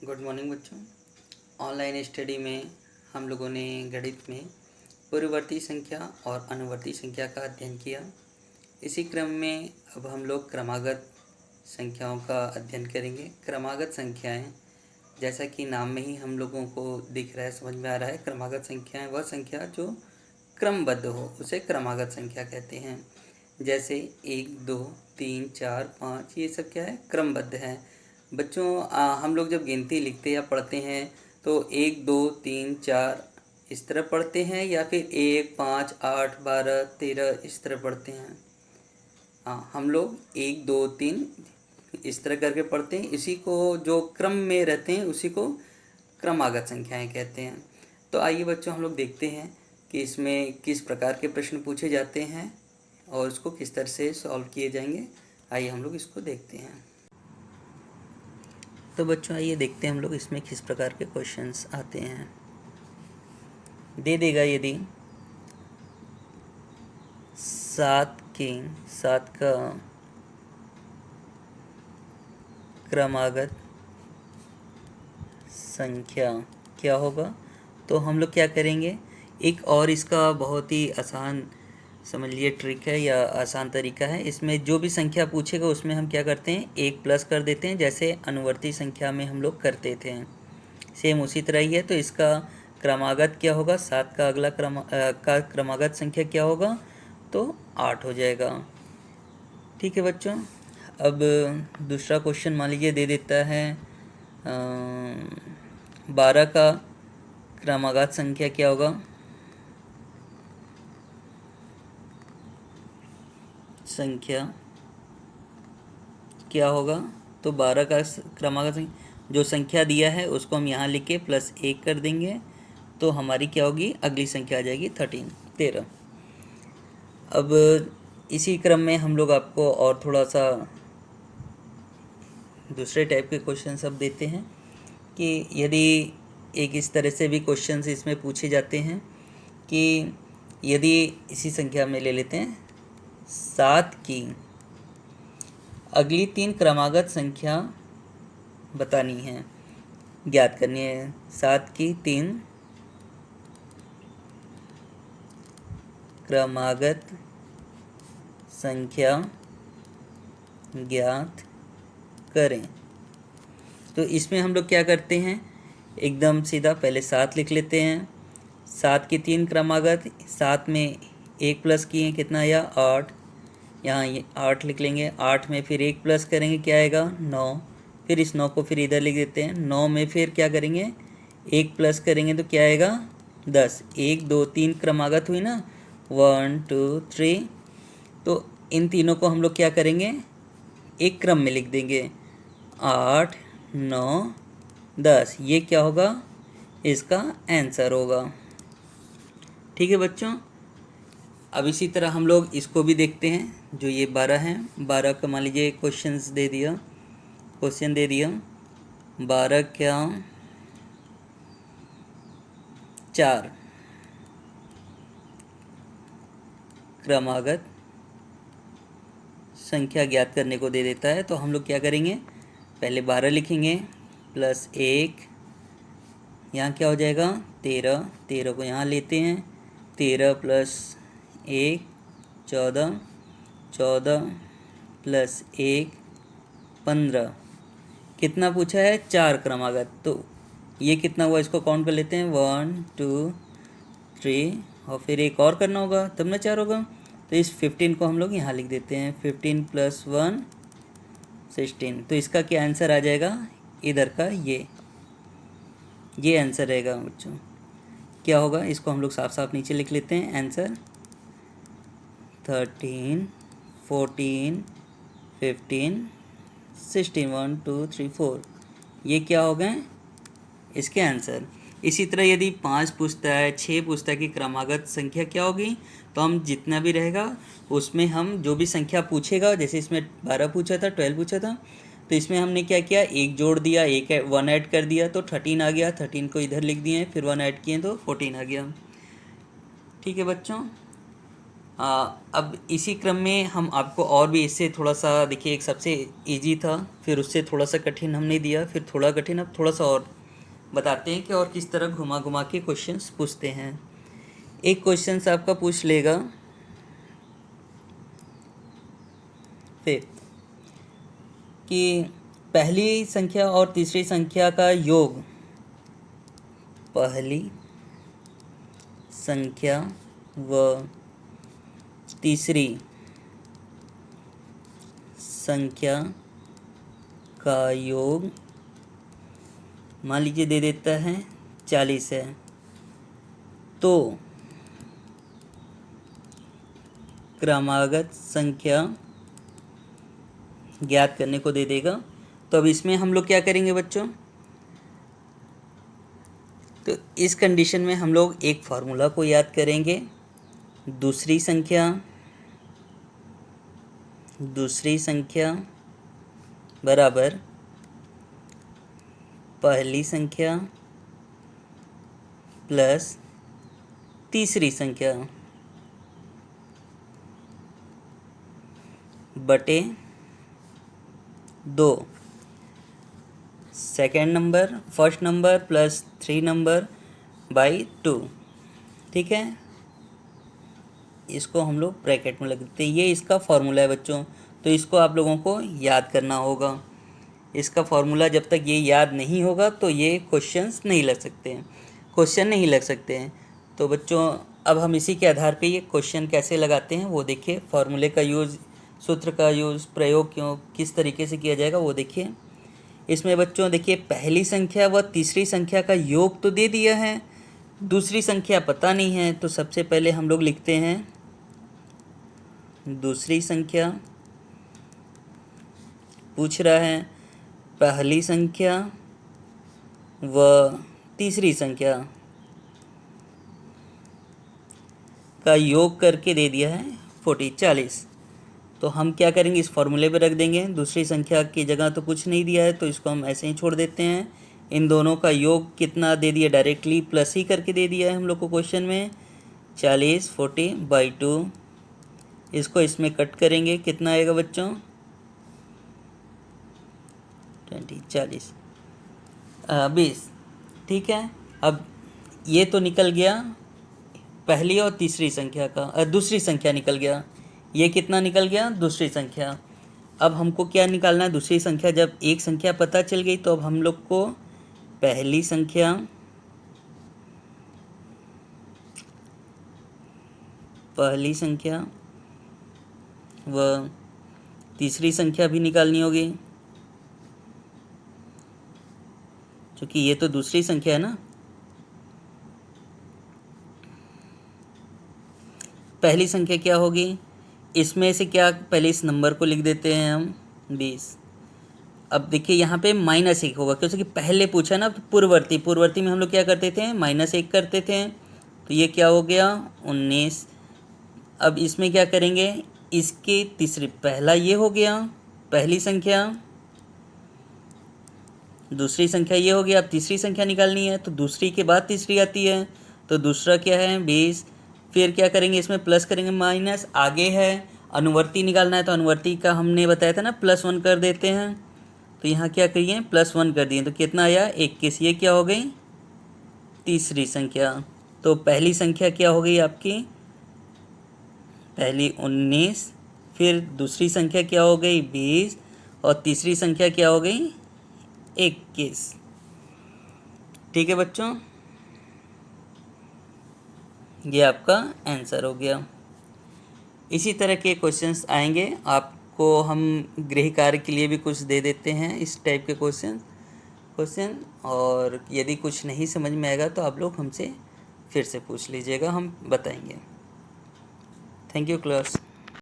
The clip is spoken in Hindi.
गुड मॉर्निंग बच्चों। ऑनलाइन स्टडी में हम लोगों ने गणित में पूर्ववर्ती संख्या और अनुवर्ती संख्या का अध्ययन किया। इसी क्रम में अब हम लोग क्रमागत संख्याओं का अध्ययन करेंगे। क्रमागत संख्याएं, जैसा कि नाम में ही हम लोगों को दिख रहा है, समझ में आ रहा है, क्रमागत संख्याएं वह संख्या जो क्रमबद्ध हो उसे क्रमागत संख्या कहते हैं। जैसे 1, 2, 3, 4, 5 ये सब क्या है, क्रमबद्ध है। बच्चों हम लोग जब गिनती लिखते या पढ़ते हैं तो 1, 2, 3, 4 इस तरह पढ़ते हैं या फिर 1, 5, 8, 12, 13 इस तरह पढ़ते हैं। हाँ, हम लोग 1, 2, 3 इस तरह करके पढ़ते हैं। इसी को जो क्रम में रहते हैं उसी को क्रमागत संख्याएं कहते हैं। तो आइए बच्चों हम लोग देखते हैं कि इसमें किस प्रकार के प्रश्न पूछे जाते हैं और उसको किस तरह से सॉल्व किए जाएंगे। आइए हम लोग इसको देखते हैं। तो बच्चों आइए देखते हैं हम लोग इसमें किस प्रकार के क्वेश्चंस आते हैं। दे देगा यदि 7 का क्रमागत संख्या क्या होगा, तो हम लोग क्या करेंगे, एक और इसका बहुत ही आसान समझ लिए ट्रिक है या आसान तरीका है। इसमें जो भी संख्या पूछेगा उसमें हम क्या करते हैं, 1 प्लस कर देते हैं, जैसे अनुवर्ती संख्या में हम लोग करते थे। सेम उसी तरह ही है। तो इसका क्रमागत क्या होगा, 7 का अगला का क्रमागत संख्या क्या होगा, तो 8 हो जाएगा। ठीक है बच्चों। अब दूसरा क्वेश्चन मान लीजिए दे देता है 12 का क्रमागत संख्या क्या होगा, संख्या क्या होगा। तो 12 का क्रमागत संख्या, जो संख्या दिया है उसको हम यहाँ लिख के +1 कर देंगे तो हमारी क्या होगी, अगली संख्या आ जाएगी 13। अब इसी क्रम में हम लोग आपको और थोड़ा सा दूसरे टाइप के क्वेश्चन सब देते हैं कि यदि एक इस तरह से भी क्वेश्चंस इसमें पूछे जाते हैं कि यदि इसी संख्या में ले लेते हैं 7 की अगली 3 क्रमागत संख्या बतानी है, ज्ञात करनी है। 7 की 3 क्रमागत संख्या ज्ञात करें। तो इसमें हम लोग क्या करते हैं, एकदम सीधा पहले 7 लिख लेते हैं। 7 की 3 क्रमागत, 7 में 1 प्लस किए कितना आया, 8। यहाँ 8 लिख लेंगे। 8 में फिर 1 प्लस करेंगे क्या आएगा, 9। फिर इस 9 को फिर इधर लिख देते हैं। 9 में फिर क्या करेंगे, 1 प्लस करेंगे तो क्या आएगा, 10। 1, 2, 3 क्रमागत हुई ना, 1, 2, 3। तो इन तीनों को हम लोग क्या करेंगे, एक क्रम में लिख देंगे, 8, 9, 10। ये क्या होगा, इसका आंसर होगा। ठीक है बच्चों। अब इसी तरह हम लोग इसको भी देखते हैं, जो ये 12 है। 12 का मान लीजिए क्वेश्चन दे दिया 12 क्या 4 क्रमागत संख्या ज्ञात करने को दे देता है। तो हम लोग क्या करेंगे, पहले 12 लिखेंगे +1, यहाँ क्या हो जाएगा 13। 13 को यहाँ लेते हैं, 13 + 1 14, 14 + 1 15। कितना पूछा है, 4 क्रमागत। तो ये कितना हुआ, इसको काउंट कर लेते हैं, 1, 2, 3 और फिर एक और करना होगा तब ना 4 होगा। तो इस 15 को हम लोग यहाँ लिख देते हैं, 15 + 1 16। तो इसका क्या आंसर आ जाएगा, इधर का ये आंसर रहेगा बच्चों। क्या होगा, इसको हम लोग साफ साफ नीचे लिख लेते हैं, आंसर 13, 14, 15, 16, 1, 2, 3, 4। ये क्या हो गए इसके आंसर। इसी तरह यदि 5 पूछता है, 6 पूछता है कि क्रमागत संख्या क्या होगी, तो हम जितना भी रहेगा उसमें हम जो भी संख्या पूछेगा, जैसे इसमें 12 पूछा था, 12 पूछा था, तो इसमें हमने क्या किया, एक जोड़ दिया, एक 1 ऐड कर दिया तो 13 आ गया। 13 को इधर लिख दिए, फिर 1 ऐड किए तो 14 आ गया। ठीक है बच्चों। अब इसी क्रम में हम आपको और भी इससे थोड़ा सा, देखिए एक सबसे इजी था, फिर उससे थोड़ा सा कठिन हमने दिया, फिर थोड़ा कठिन, अब थोड़ा सा और बताते हैं कि और किस तरह घुमा घुमा के क्वेश्चंस पूछते हैं। एक क्वेश्चन आपका पूछ लेगा फिर कि पहली संख्या और तीसरी संख्या का योग, पहली संख्या व तीसरी संख्या का योग मान लीजिए दे देता है 40 है, तो क्रमागत संख्या ज्ञात करने को दे देगा। तो अब इसमें हम लोग क्या करेंगे बच्चों, तो इस कंडीशन में हम लोग एक फार्मूला को याद करेंगे। दूसरी संख्या बराबर पहली संख्या प्लस तीसरी संख्या बटे 2, second number first number plus 3 number by 2। ठीक है, इसको हम लोग ब्रैकेट में लग देते हैं। ये इसका फॉर्मूला है बच्चों, तो इसको आप लोगों को याद करना होगा। इसका फॉर्मूला जब तक ये याद नहीं होगा तो ये क्वेश्चन नहीं लग सकते हैं। तो बच्चों अब हम इसी के आधार पे ये क्वेश्चन कैसे लगाते हैं वो देखिए। फॉर्मूले का यूज़, सूत्र का यूज़, प्रयोग किस तरीके से किया जाएगा वो देखिए। इसमें बच्चों देखिए पहली संख्या व तीसरी संख्या का योग तो दे दिया है, दूसरी संख्या पता नहीं है, तो सबसे पहले हम लोग लिखते हैं दूसरी संख्या। पूछ रहा है पहली संख्या व तीसरी संख्या का योग करके दे दिया है 40। तो हम क्या करेंगे, इस फॉर्मूले पे रख देंगे। दूसरी संख्या की जगह तो कुछ नहीं दिया है, तो इसको हम ऐसे ही छोड़ देते हैं। इन दोनों का योग कितना दे दिया, डायरेक्टली प्लस ही करके दे दिया है हम लोग को क्वेश्चन में, 40/2। इसको इसमें कट करेंगे, कितना आएगा बच्चों, 20 ठीक है। अब ये तो निकल गया पहली और तीसरी संख्या का, दूसरी संख्या निकल गया। ये कितना निकल गया, दूसरी संख्या। अब हमको क्या निकालना है, दूसरी संख्या। जब एक संख्या पता चल गई तो अब हम लोग को पहली संख्या व तीसरी संख्या भी निकालनी होगी, क्योंकि ये तो दूसरी संख्या है ना। पहली संख्या क्या होगी, इसमें से क्या, पहले इस नंबर को लिख देते हैं हम 20। अब देखिए यहाँ पे -1 होगा, क्योंकि पहले पूछा ना पूर्ववर्ती में हम लोग क्या करते थे, -1 करते थे। तो ये क्या हो गया 19। अब इसमें क्या करेंगे, इसके तीसरी, पहला ये हो गया पहली संख्या, दूसरी संख्या ये हो गया। अब तीसरी संख्या निकालनी है, तो दूसरी के बाद तीसरी आती है, तो दूसरा क्या है 20। फिर क्या करेंगे, इसमें प्लस करेंगे, माइनस आगे है, अनुवर्ती निकालना है, तो अनुवर्ती का हमने बताया था ना +1 कर देते हैं। तो यहाँ क्या करिए +1 कर दिए, तो कितना आया 21। ये क्या हो गई, तीसरी संख्या। तो पहली संख्या क्या हो गई आपकी, पहली 19, फिर दूसरी संख्या क्या हो गई 20, और तीसरी संख्या क्या हो गई 21। ठीक है बच्चों, ये आपका आंसर हो गया। इसी तरह के क्वेश्चंस आएंगे, आपको हम गृह कार्य के लिए भी कुछ दे देते हैं इस टाइप के क्वेश्चन। और यदि कुछ नहीं समझ में आएगा तो आप लोग हमसे फिर से पूछ लीजिएगा, हम बताएंगे। Thank you class.